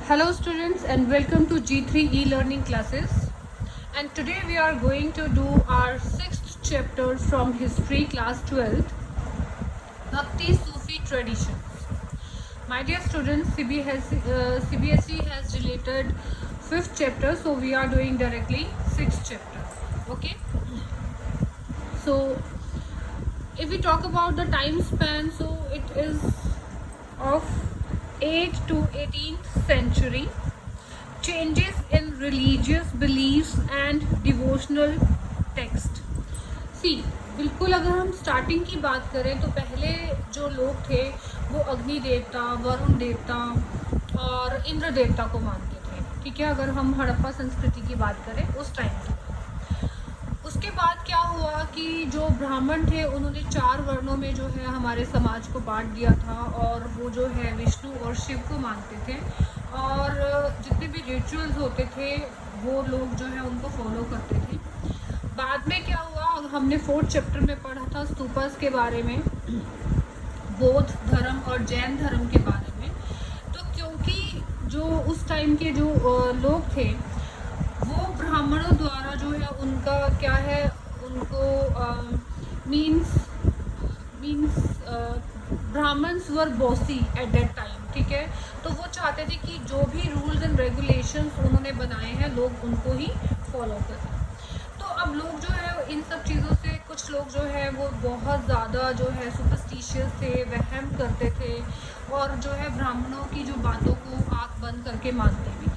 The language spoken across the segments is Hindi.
Hello students and welcome to G3 e-learning classes, and today we are going to do our 6th chapter from history class 12th, Bhakti Sufi traditions. My dear students, CBSE has related 5th chapter, so we are doing directly 6th chapter. Okay, so if we talk about the time span, so it is of 8th to 18th century. Changes in religious beliefs and devotional text. सी बिल्कुल अगर हम स्टार्टिंग की बात करें तो पहले जो लोग थे वो अग्नि देवता, वरुण देवता और इंद्र देवता को मानते थे. ठीक है, अगर हम हड़प्पा संस्कृति की बात करें उस टाइम की. उसके बाद क्या हुआ कि जो ब्राह्मण थे उन्होंने 4 वर्णों में जो है हमारे समाज को बांट दिया था, और वो जो है विष्णु और शिव को मानते थे, और जितने भी रिचुअल्स होते थे वो लोग जो है उनको फॉलो करते थे. बाद में क्या हुआ, हमने 4th चैप्टर में पढ़ा था स्तूपस के बारे में, बौद्ध धर्म और जैन धर्म के बारे में. तो क्योंकि जो उस टाइम के जो लोग थे वो ब्राह्मणों द्वारा जो है उनका क्या है, उनको means Brahmans were bossy at that time. ठीक है, तो वो चाहते थे कि जो भी रूल्स एंड रेगुलेशंस उन्होंने बनाए हैं लोग उनको ही फॉलो करें. तो अब लोग जो है इन सब चीज़ों से, कुछ लोग जो है वो बहुत ज़्यादा जो है सुपरस्टिशियस थे, वहम करते थे, और जो है ब्राह्मणों की जो बातों को आँख बंद करके मानते भी थे.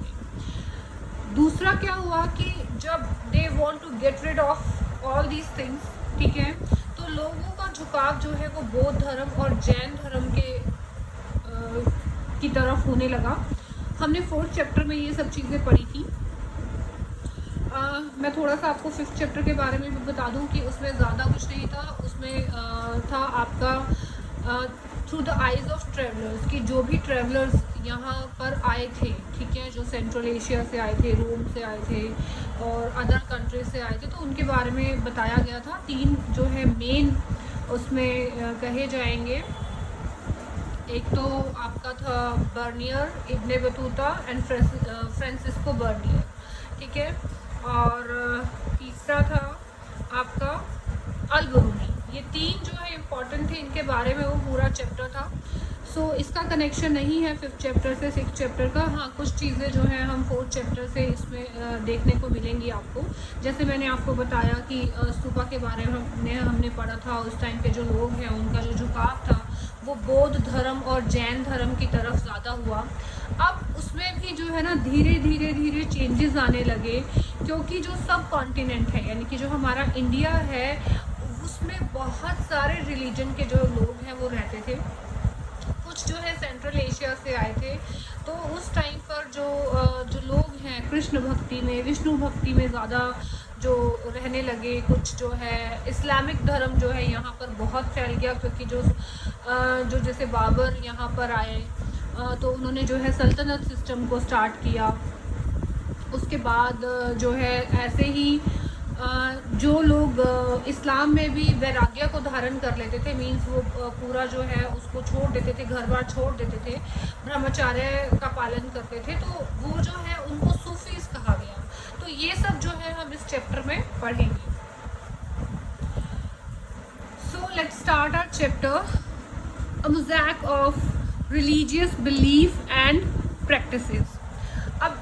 दूसरा क्या हुआ कि जब they want to get rid of all these things, ठीक है, तो लोगों का झुकाव जो है वो बौद्ध धर्म और जैन धर्म की तरफ होने लगा. हमने 4th चैप्टर में ये सब चीज़ें पढ़ी थी. मैं थोड़ा सा आपको 5th चैप्टर के बारे में भी बता दूं कि उसमें ज़्यादा कुछ नहीं था. उसमें था आपका through the eyes of travellers, कि जो भी ट्रेवलर्स यहाँ पर आए थे, ठीक है, जो सेंट्रल एशिया से आए थे, रोम से आए थे और अदर कंट्रीज से आए थे, तो उनके बारे में बताया गया था. 3 जो है मेन उसमें कहे जाएंगे. एक तो आपका था Bernier, Ibn Battuta and Francisco Bernier. ठीक है, और तीसरा था आपका अल-बरूनी. ये 3 जो है इम्पॉर्टेंट थे, इनके बारे में वो पूरा चैप्टर था. सो इसका कनेक्शन नहीं है 5th चैप्टर से 6th चैप्टर का. हाँ, कुछ चीज़ें जो है हम 4th चैप्टर से इसमें देखने को मिलेंगी आपको. जैसे मैंने आपको बताया कि स्तूपा के बारे में हमने पढ़ा था. उस टाइम के जो लोग हैं उनका जो झुकाव था वो बौद्ध धर्म और जैन धर्म की तरफ ज़्यादा हुआ. अब उसमें भी जो है ना धीरे चेंजेस आने लगे, क्योंकि जो सब कॉन्टिनेंट है, यानी कि जो हमारा इंडिया है, उसमें बहुत सारे रिलीजन के जो लोग हैं वो रहते थे. कुछ जो है सेंट्रल एशिया से आए थे. तो उस टाइम पर जो लोग हैं कृष्ण भक्ति में, विष्णु भक्ति में ज़्यादा जो रहने लगे. कुछ जो है इस्लामिक धर्म जो है यहाँ पर बहुत फैल गया, क्योंकि जो जैसे बाबर यहाँ पर आए तो उन्होंने जो है सल्तनत सिस्टम को स्टार्ट किया. उसके बाद जो है ऐसे ही जो लोग इस्लाम में भी वैराग्य को धारण कर लेते थे, मीन्स वो पूरा जो है उसको छोड़ देते थे, घर बार छोड़ देते थे, ब्रह्मचर्य का पालन करते थे, तो वो जो है उनको सूफीज कहा गया. तो ये सब जो है हम इस चैप्टर में पढ़ेंगे. So let's start our chapter, a mosaic of religious belief and practices. अब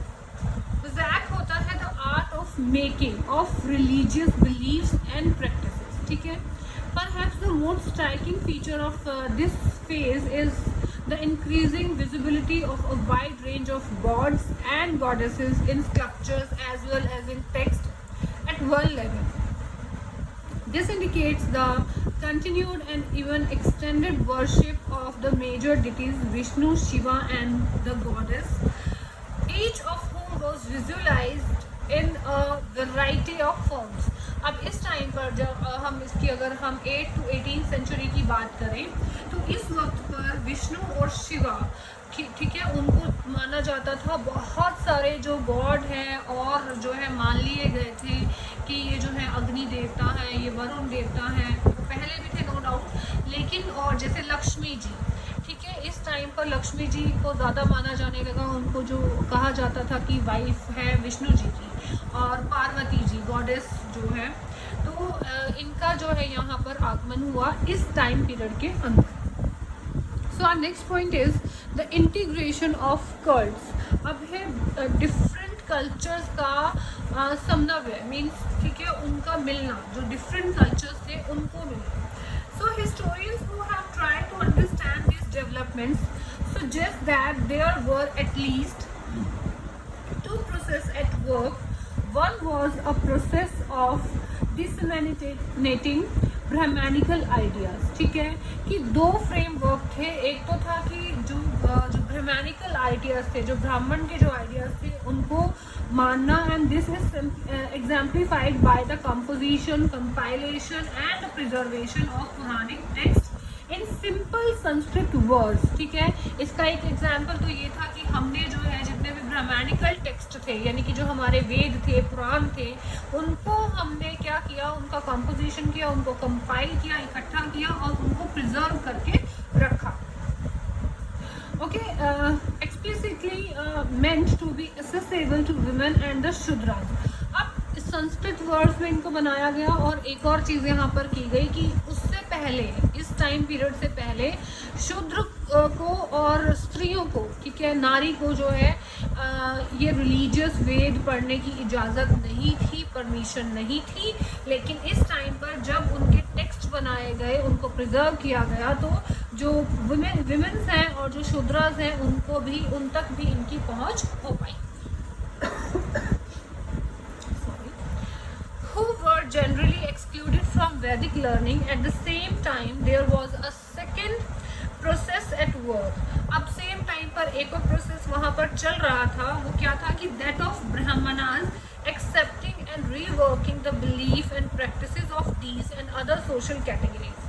mosaic होता है the art of making of religious beliefs and practices. ठीक है, perhaps the most striking feature of this phase is the increasing visibility of a wide range of gods and goddesses in sculptures as well as in text at one level. This indicates the continued and even extended worship of the major deities Vishnu, Shiva and the goddess, each of whom was visualized in a variety of forms. अब इस टाइम पर जब हम इसकी अगर हम 8th to 18th सेंचुरी की बात करें, तो इस वक्त पर विष्णु और शिवा, ठीक है, उनको माना जाता था. बहुत सारे जो गॉड हैं और जो है मान लिए गए थे कि ये जो है अग्नि देवता है, ये वरुण देवता हैं, वो पहले भी थे नो डाउट, लेकिन और जैसे लक्ष्मी जी, ठीक है, इस टाइम पर लक्ष्मी जी को ज़्यादा माना जाने लगा, उनको जो कहा जाता था कि वाइफ है विष्णु जी की, और पार्वती जी गॉडेस जो है, तो इनका जो है यहाँ पर आगमन हुआ इस टाइम पीरियड के अंदर। So our next point is the integration of cults. अब है डिफरेंट कल्चर्स का समन्वय, मीन्स ठीक है, उनका मिलना, जो डिफरेंट कल्चर्स थे उनको मिलना। So historians who have tried to understand these developments suggest that there were at least two processes at work. One was a process of disseminating Brahmanical ideas, ठीक है, कि दो फ्रेमवर्क थे। एक तो था कि जो ब्राह्मणिकल आइडियाज थे, जो ब्राह्मण के जो आइडियाज थे उनको मानना, and this is exemplified by the composition, compilation and preservation of Puranik text in simple Sanskrit words, ठीक है। इसका एक एग्जाम्पल तो ये था कि हमने जो है जितने भी ब्राह्मणिकल टेक्स्ट थे, यानी कि जो हमारे वेद थे, पुराण थे, उनको हमने क्या किया, उनका कंपोजिशन किया, उनको कंपाइल किया, इकट्ठा किया और उनको प्रिजर्व करके रखा। Okay, explicitly meant to be accessible to women and the Shudras. अब संस्कृत वर्ड्स में इनको बनाया गया, और एक और चीज़ यहाँ पर की गई कि उससे पहले, इस टाइम पीरियड से पहले शूद्र को और स्त्रियों को, ठीक है, नारी को जो है ये रिलीजियस वेद पढ़ने की इजाज़त नहीं थी, परमिशन नहीं थी। लेकिन इस टाइम पर जब उनके टेक्स्ट बनाए गए, उनको प्रिजर्व किया गया, तो जो विमेन्स हैं और जो शूद्रास हैं उनको भी, उन तक भी इनकी पहुँच हो पाई। Who were generally excluded from Vedic learning. At the same time, there was a second process at work. अब सेम टाइम पर एक और प्रोसेस वहाँ पर चल रहा था, वो क्या था कि that of Brahmanas accepting and reworking the belief and practices of these and other social categories.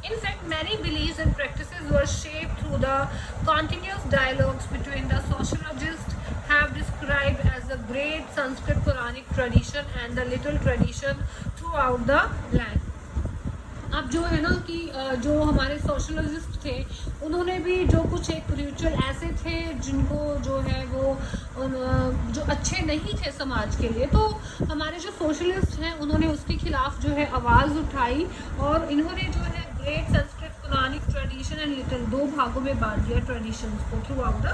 In fact, many beliefs and practices were shaped through the continuous dialogues between the sociologists have described as the great Sanskrit Puranic tradition and the little tradition throughout the land. अब जो है ना कि जो हमारे सोशलोजिस्ट थे, उन्होंने भी जो कुछ एक रिचुअल ऐसे थे जिनको जो है वो जो अच्छे नहीं थे समाज के लिए, तो हमारे जो सोशलिस्ट हैं उन्होंने उसके खिलाफ जो है आवाज़ उठाई, और इन्होंने जो है great Sanskrit Puranic tradition and little, दो भागों में बांट दिया ट्रेडिशंस को throughout the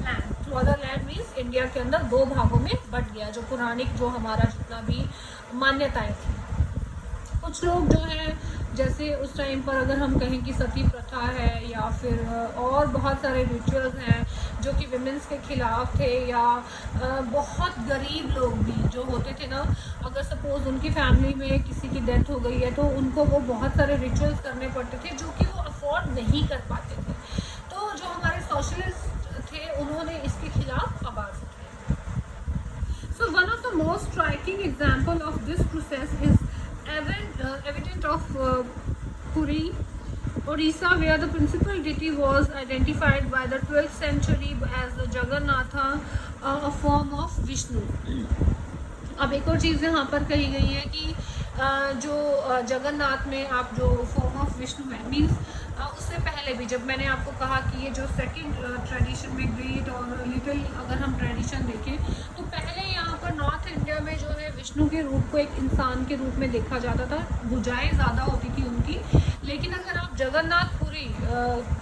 land. Throughout the land means India के अंदर दो भागों में बट गया जो पुरानिक, जो हमारा जितना भी मान्यताएं थी। कुछ लोग जो है, जैसे उस टाइम पर अगर हम कहें कि सती प्रथा है, या फिर और बहुत सारे रिचुअल्स हैं जो कि विमेंस के खिलाफ थे, या बहुत गरीब लोग भी जो होते थे ना, अगर सपोज उनकी फैमिली में किसी की डेथ हो गई है तो उनको वो बहुत सारे रिचुअल्स करने पड़ते थे जो कि वो अफोर्ड नहीं कर पाते थे। तो जो हमारे सोशलिस्ट थे उन्होंने इसके खिलाफ आवाज़ उठाई। So one of the most striking example of this process is evident of Puri, Odisha, where the principal deity was identified by the 12th century as the Jagannatha, a form of Vishnu. अब एक और चीज़ यहाँ पर कही गई है कि जो जगन्नाथ में आप जो फॉर्म ऑफ विष्णु है, मीन्स उससे पहले भी जब मैंने आपको कहा कि ये जो सेकंड ट्रेडिशन में ग्रेट और लिटिल अगर हम ट्रेडिशन देखें, तो पहले यहाँ पर नॉर्थ इंडिया में जो है विष्णु के रूप को एक इंसान के रूप में देखा जाता था, भुजाएं ज़्यादा होती थी उनकी। लेकिन अगर आप जगन्नाथपुरी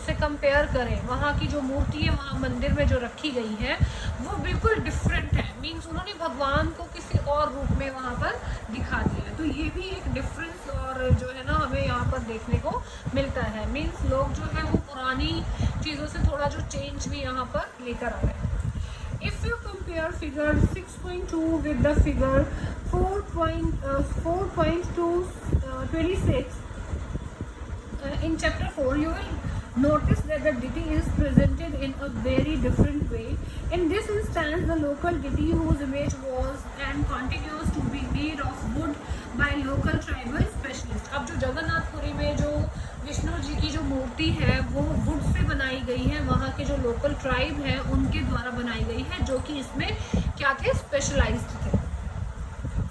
से कंपेयर करें, वहाँ की जो मूर्ति है वहाँ मंदिर में जो रखी गई है वो बिल्कुल डिफरेंट है, मीन्स उन्होंने भगवान को किसी और रूप में वहाँ पर दिखा दिया है। तो ये भी एक डिफरेंस और जो है ना हमें यहाँ पर देखने को मिलता है, मीन्स लोग जो है वो पुरानी चीज़ों से थोड़ा जो चेंज भी यहाँ पर लेकर आ रहे हैं। If you compare figure 6.2 with the figure 4.26 in chapter 4, you will notice that the deity is presented in a very different way. In this instance, the local deity whose image was and continues to be made of wood by local tribal specialists. अब जो जगन्नाथपुरी में जो विष्णु जी की जो मूर्ति है वो वुड से बनाई गई है, वहाँ के जो लोकल ट्राइब हैं उनके द्वारा बनाई गई है, जो कि इसमें क्या थे, स्पेशलाइज्ड थे।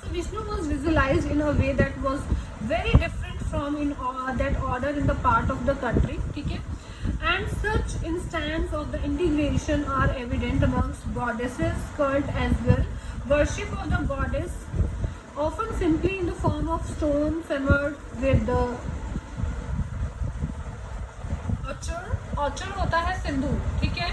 So Vishnu was visualized in a way that was very different from in that order in the part of the country, ठीक है। And such instances of the integration are evident amongst goddesses cult as well. Worship of the goddess, often simply in the form of stone simmered with the ऑचर होता है सिंदूर, ठीक है।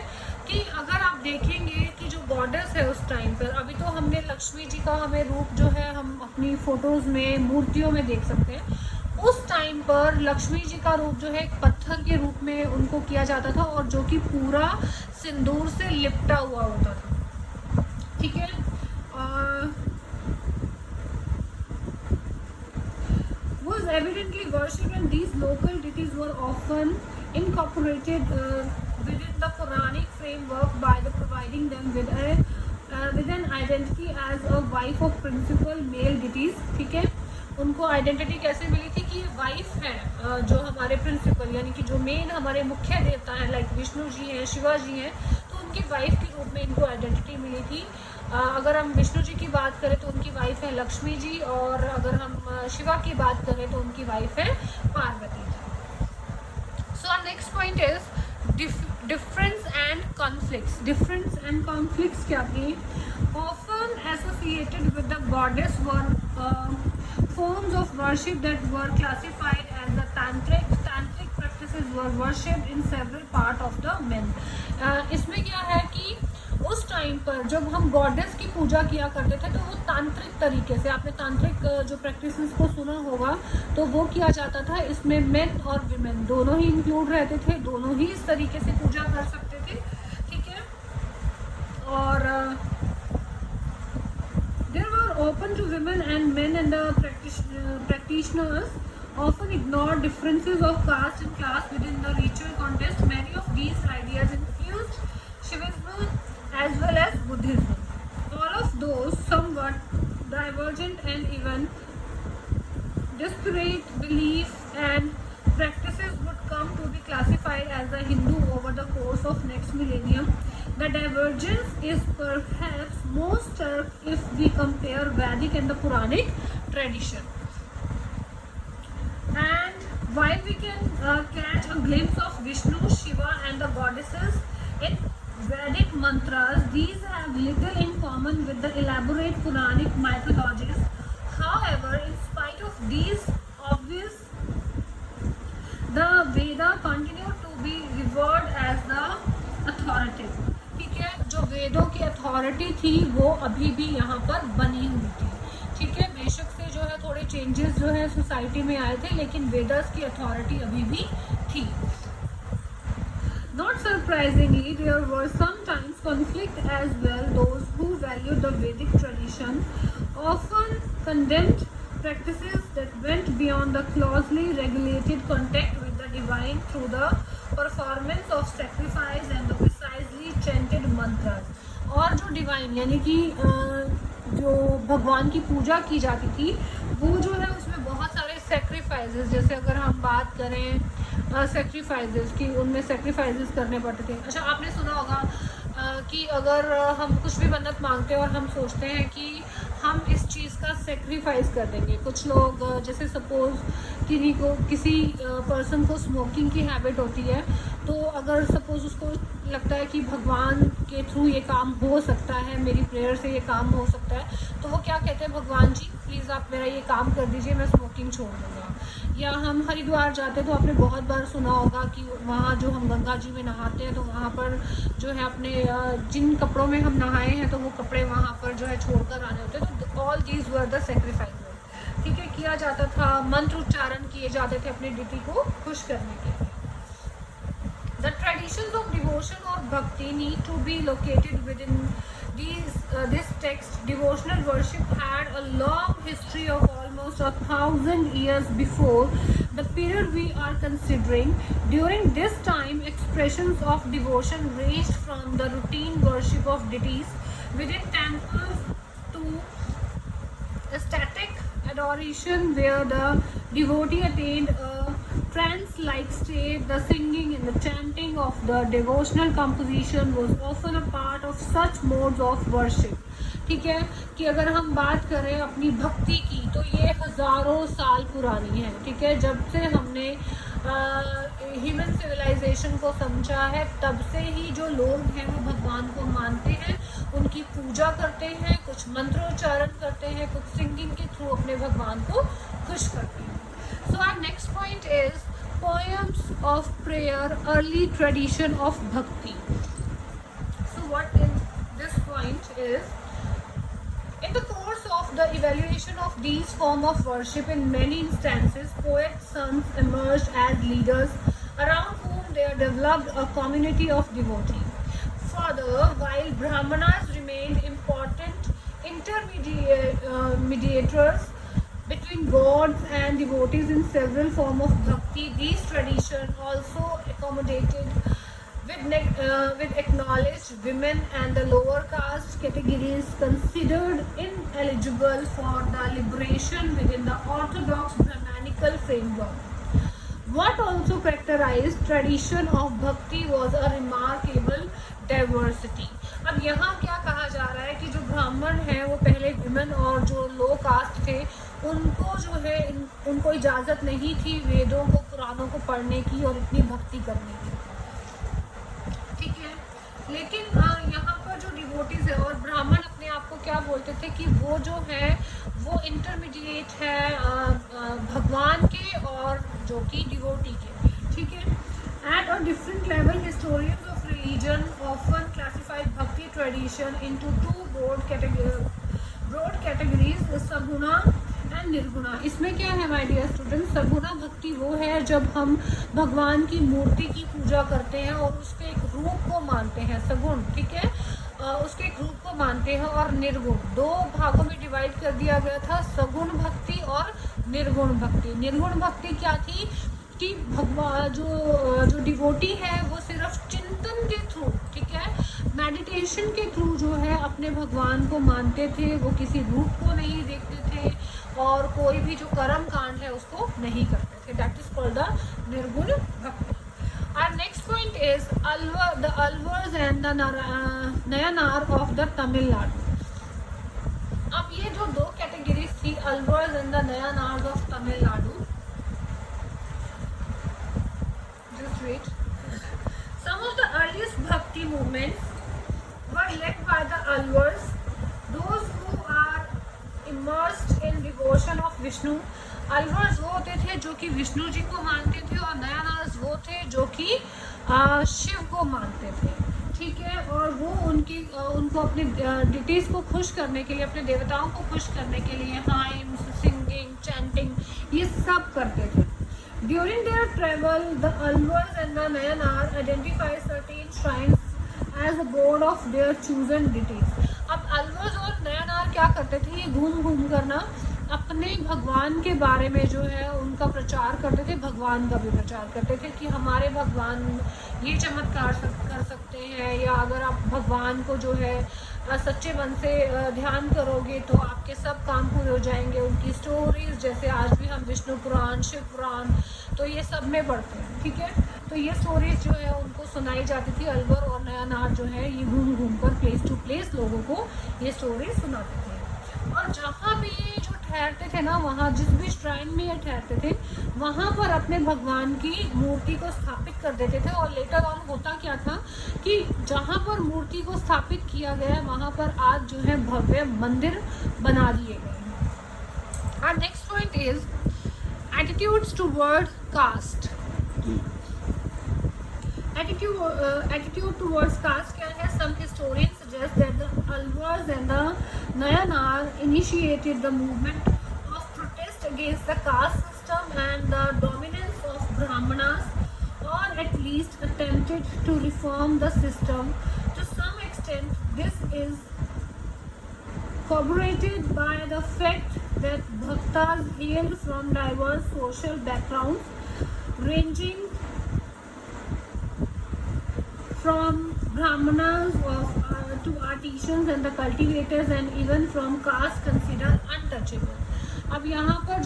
कि अगर आप देखेंगे कि जो गॉडेस है उस टाइम पर, अभी तो हमने लक्ष्मी जी का हमें रूप जो है हम अपनी फोटोज़ में मूर्तियों में देख सकते हैं, उस टाइम पर लक्ष्मी जी का रूप जो है एक पत्थर के रूप में उनको किया जाता था और जो कि पूरा सिंदूर से लिपटा हुआ होता था, ठीक है। Was evidently worshipped and these local deities were often incorporated within the Quranic framework by the providing them with an identity as a wife of principal male deities, ठीक है। उनको आइडेंटिटी कैसे मिली थी कि ये वाइफ है जो हमारे प्रिंसिपल यानी कि जो मेन हमारे मुख्य देवता हैं, लाइक विष्णु जी हैं, शिवा जी हैं, तो उनकी वाइफ के रूप में इनको आइडेंटिटी मिली थी। अगर हम विष्णु जी की बात करें तो उनकी वाइफ है लक्ष्मी जी, और अगर हम शिवा की बात करें तो उनकी वाइफ है Parvati ji. So next point is difference and conflicts. Difference and conflicts क्या थी? Often associated with the goddess were forms of worship that were classified as the tantric practices were worshipped in several part of the men। इसमें क्या है कि उस टाइम पर जब हम गॉडेस की पूजा किया करते थे तो वो तांत्रिक तरीके से, आपने तांत्रिक जो प्रैक्टिसेस को सुना होगा तो वो किया जाता था। इसमें मेन और विमेन दोनों ही इंक्लूड रहते थे, दोनों ही इस तरीके से पूजा कर सकते थे, ठीक है। और they were open to women and men, and the practitioners often ignored differences of caste and class within the ritual context. Many of these ideas influenced Shaivism as well as Buddhism. All of those somewhat divergent and even disparate belief and practices would come to be classified as the Hindu over the course of next millennium. The divergence is perhaps most stark if we compare Vedic and the Puranic tradition. And while we can catch a glimpse of Vishnu, Shiva and the goddesses in Vedic mantras, these have little in common with the elaborate Puranic mythologies. However, in spite of these obvious, the Veda continue to be revered as the authoritative, ठीक है। जो वेदों की अथॉरिटी थी वो अभी भी यहाँ पर बनी हुई थी, ठीक है। बेशक से जो है थोड़े चेंजेस जो है सोसाइटी में आए थे, लेकिन वेदास की अथॉरिटी अभी भी थी। Not surprisingly, there were sometimes conflict as well. Those who valued the Vedic tradition often condemned practices that went beyond the closely regulated contact with the divine through the performance of sacrifice and the precisely chanted mantras। और जो डिवाइन यानी कि जो भगवान की पूजा की जाती थी वो जो है उसमें बहुत सारे सेक्रीफाइसेस, जैसे अगर हम बात करें सेक्रीफाइसेस की, उनमें सेक्रीफाइसेस करने पड़ते थे। अच्छा, आपने सुना होगा कि अगर हम कुछ भी मन्नत मांगते हैं और हम सोचते हैं कि हम इस चीज़ का सेक्रीफाइस कर देंगे। कुछ लोग जैसे सपोज़ किसी पर्सन को स्मोकिंग की हैबिट होती है, तो अगर सपोज़ उसको लगता है कि भगवान के थ्रू ये काम हो सकता है, मेरी प्रेयर से ये काम हो सकता है, तो वो क्या कहते हैं, भगवान जी प्लीज़ आप मेरा ये काम कर दीजिए, मैं स्मोकिंग छोड़ दूँगा। या हम हरिद्वार जाते तो आपने बहुत बार सुना होगा कि वहाँ जो हम गंगा जी में नहाते हैं तो वहाँ पर जो है अपने जिन कपड़ों में हम नहाए हैं तो वो कपड़े वहाँ पर जो है छोड़कर आने होते हैं। तो all these were the sacrifices, ठीक है, किया जाता था। मंत्र उच्चारण किए जाते थे अपनी डिटी को खुश करने के लिए। The traditions of devotion or bhakti need to be located within this text. Devotional worship had a long history of almost 1,000 years before the period we are considering. During this time, expressions of devotion ranged from the routine worship of deities within temples to ecstatic adoration where the devotee attained a trance-like state. The singing and the chanting of the devotional composition was often a part of such modes of worship। ठीक है, कि अगर हम बात करें अपनी भक्ति की तो ये हज़ारों साल पुरानी है, ठीक है। जब से हमने ह्यूमन सिविलाइजेशन को समझा है, तब से ही जो लोग हैं वो भगवान को मानते हैं, उनकी पूजा करते हैं, कुछ मंत्रोच्चारण करते हैं, कुछ सिंगिंग के थ्रू अपने भगवान को खुश करते हैं। So our next point is poems of prayer, early tradition of bhakti. So what in this point is, in the course of the evaluation of these forms of worship, in many instances, poets' sons emerged as leaders around whom there developed a community of devotees. Further, while Brahmanas remained important mediators between gods and devotees in several forms of bhakti, these traditions also accommodated with acknowledged women and the lower caste categories considered ineligible for the liberation within the orthodox Brahmanical framework. What also characterized tradition of bhakti was a remarkable diversity. अब यहाँ क्या कहा जा रहा है कि जो ब्राह्मण हैं वो पहले विमेन और जो लो कास्ट थे उनको जो है उनको इजाज़त नहीं थी वेदों को, पुराणों को पढ़ने की और इतनी भक्ति करने की, ठीक है। लेकिन यहाँ पर जो डिवोटीज है, और ब्राह्मण अपने आप को क्या बोलते थे कि वो जो है वो इंटरमीडिएट है भगवान के और जो कि डिवोटी के, ठीक है। At a different level historians of religion often classified bhakti tradition into two broad categories, saguna and nirguna. इसमें क्या है माय डियर स्टूडेंट, सगुणा भक्ति वो है जब हम भगवान की मूर्ति की पूजा करते हैं और उसके एक रूप को मानते हैं, सगुण, ठीक है, उसके एक रूप को मानते हैं। और निर्गुण, दो भागों में डिवाइड कर दिया गया था, सगुण भक्ति और निर्गुण भक्ति। निर्गुण भक्ति क्या थी कि भगवान जो डिवोटी है वो सिर्फ चिंतन के थ्रू, ठीक है, मेडिटेशन के थ्रू जो है अपने भगवान को मानते थे, वो किसी रूप को नहीं देखते थे और कोई भी जो कर्म कांड है उसको नहीं करते थे। दैट इज कॉल्ड द निर्गुण भक्ति। Our next point is the Alvars and the Nayanar of the Tamil Nadu. अब ये जो दो कैटेगरीज थी, Alvars and the Nayanars of Tamil Nadu, just wait. Some of the earliest bhakti movements were led by the Alvars, those who are immersed in devotion of Vishnu. Alvars वो होते थे जो कि विष्णु जी को मानते थे और नयानार्स वो थे जो कि शिव को मानते थे, ठीक है। और वो उनको अपने डिटीज़ को खुश करने के लिए, अपने देवताओं को खुश करने के लिए हाइम्स, सिंगिंग, चैंटिंग ये सब करते थे। During their travel the Alvars and the Nayanar identify certain shrines as a god of their chosen deities. अब अलवर्स और नयनार क्या करते थे, ये घूम घूम करना अपने भगवान के बारे में जो है उनका प्रचार करते थे, भगवान का भी प्रचार करते थे कि हमारे भगवान ये चमत्कार कर सकते हैं, या अगर आप भगवान को जो है सच्चे मन से ध्यान करोगे तो आपके सब काम पूरे हो जाएंगे। उनकी स्टोरीज जैसे आज भी हम विष्णु पुराण, शिव पुराण तो ये सब में पढ़ते हैं, ठीक है। तो ये स्टोरीज जो है उनको सुनाई जाती थी। अलवर और नयानार जो है ये घूम घूम कर प्लेस टू प्लेस लोगों को ये स्टोरीज सुनाते थे। और जहाँ भी ये जो ठहरते थे ना, वहाँ जिस भी श्राइन में ये ठहरते थे वहाँ पर अपने भगवान की मूर्ति को स्थापित कर देते थे। और लेटर ऑन होता क्या था कि जहाँ पर मूर्ति को स्थापित किया गया है वहाँ पर आज जो है भव्य मंदिर बना दिए गए हैं। और next point is attitudes toward caste. Attitude towards caste क्या है? Some historians suggest that the Alvars and the Nayanar initiated the movement of protest against the caste system and the dominance of Brahmanas, or at least attempted to reform the system. To some extent, this is corroborated by the fact that bhaktas hailed from diverse social backgrounds, ranging from brahmanas to artisans and the cultivators, and even from caste considered untouchable. अब यहाँ पर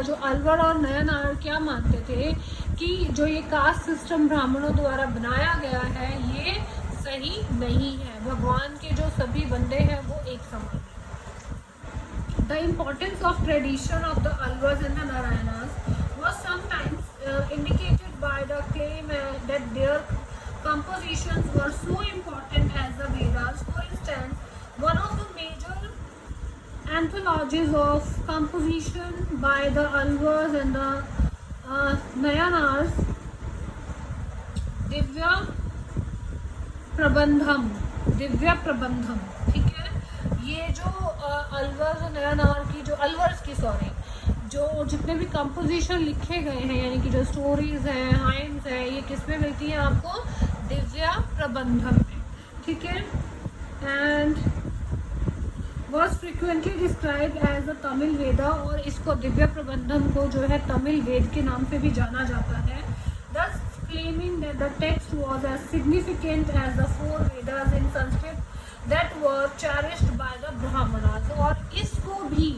जो अलवर और नयनार क्या मानते थे कि जो ये कास्ट सिस्टम ब्राह्मणों द्वारा बनाया गया है ये सही नहीं है, भगवान के जो सभी बंदे हैं वो एक समान हैं। The importance of tradition of the Alvars and the Narayanas was sometimes indicated by the claim that their compositions were so important as the Vedas. For instance, one of the major anthologies of composition by the Alvars and the Nayanars, Divya Prabandham, ठीक है। ये जो अलवर्स और नयानार की जो जो जितने भी कंपोजिशन लिखे गए हैं, यानी कि जो स्टोरीज हैं, हाइम्स है, ये किस में मिलती है आपको? दिव्य प्रबंधम में, ठीक है। And was frequently describe as the Tamil Veda, और इसको दिव्य प्रबंधम को जो है तमिल वेद के नाम से भी जाना जाता है। Thus claiming that the text was as significant as the 4 Vedas in Sanskrit that were cherished by the Brahmanas। और इसको भी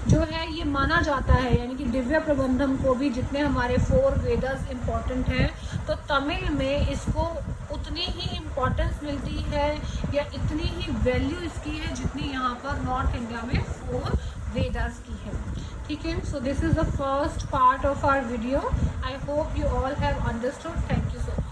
जो है ये माना जाता है, यानी कि दिव्य प्रबंधम को भी, जितने हमारे 4 वेदास इम्पॉर्टेंट हैं, तो तमिल में इसको उतनी ही इम्पोर्टेंस मिलती है या इतनी ही वैल्यू इसकी है जितनी यहाँ पर नॉर्थ इंडिया में 4 वेदास की है, ठीक है। So this is the first part of our video. I hope you all have understood. Thank you so much.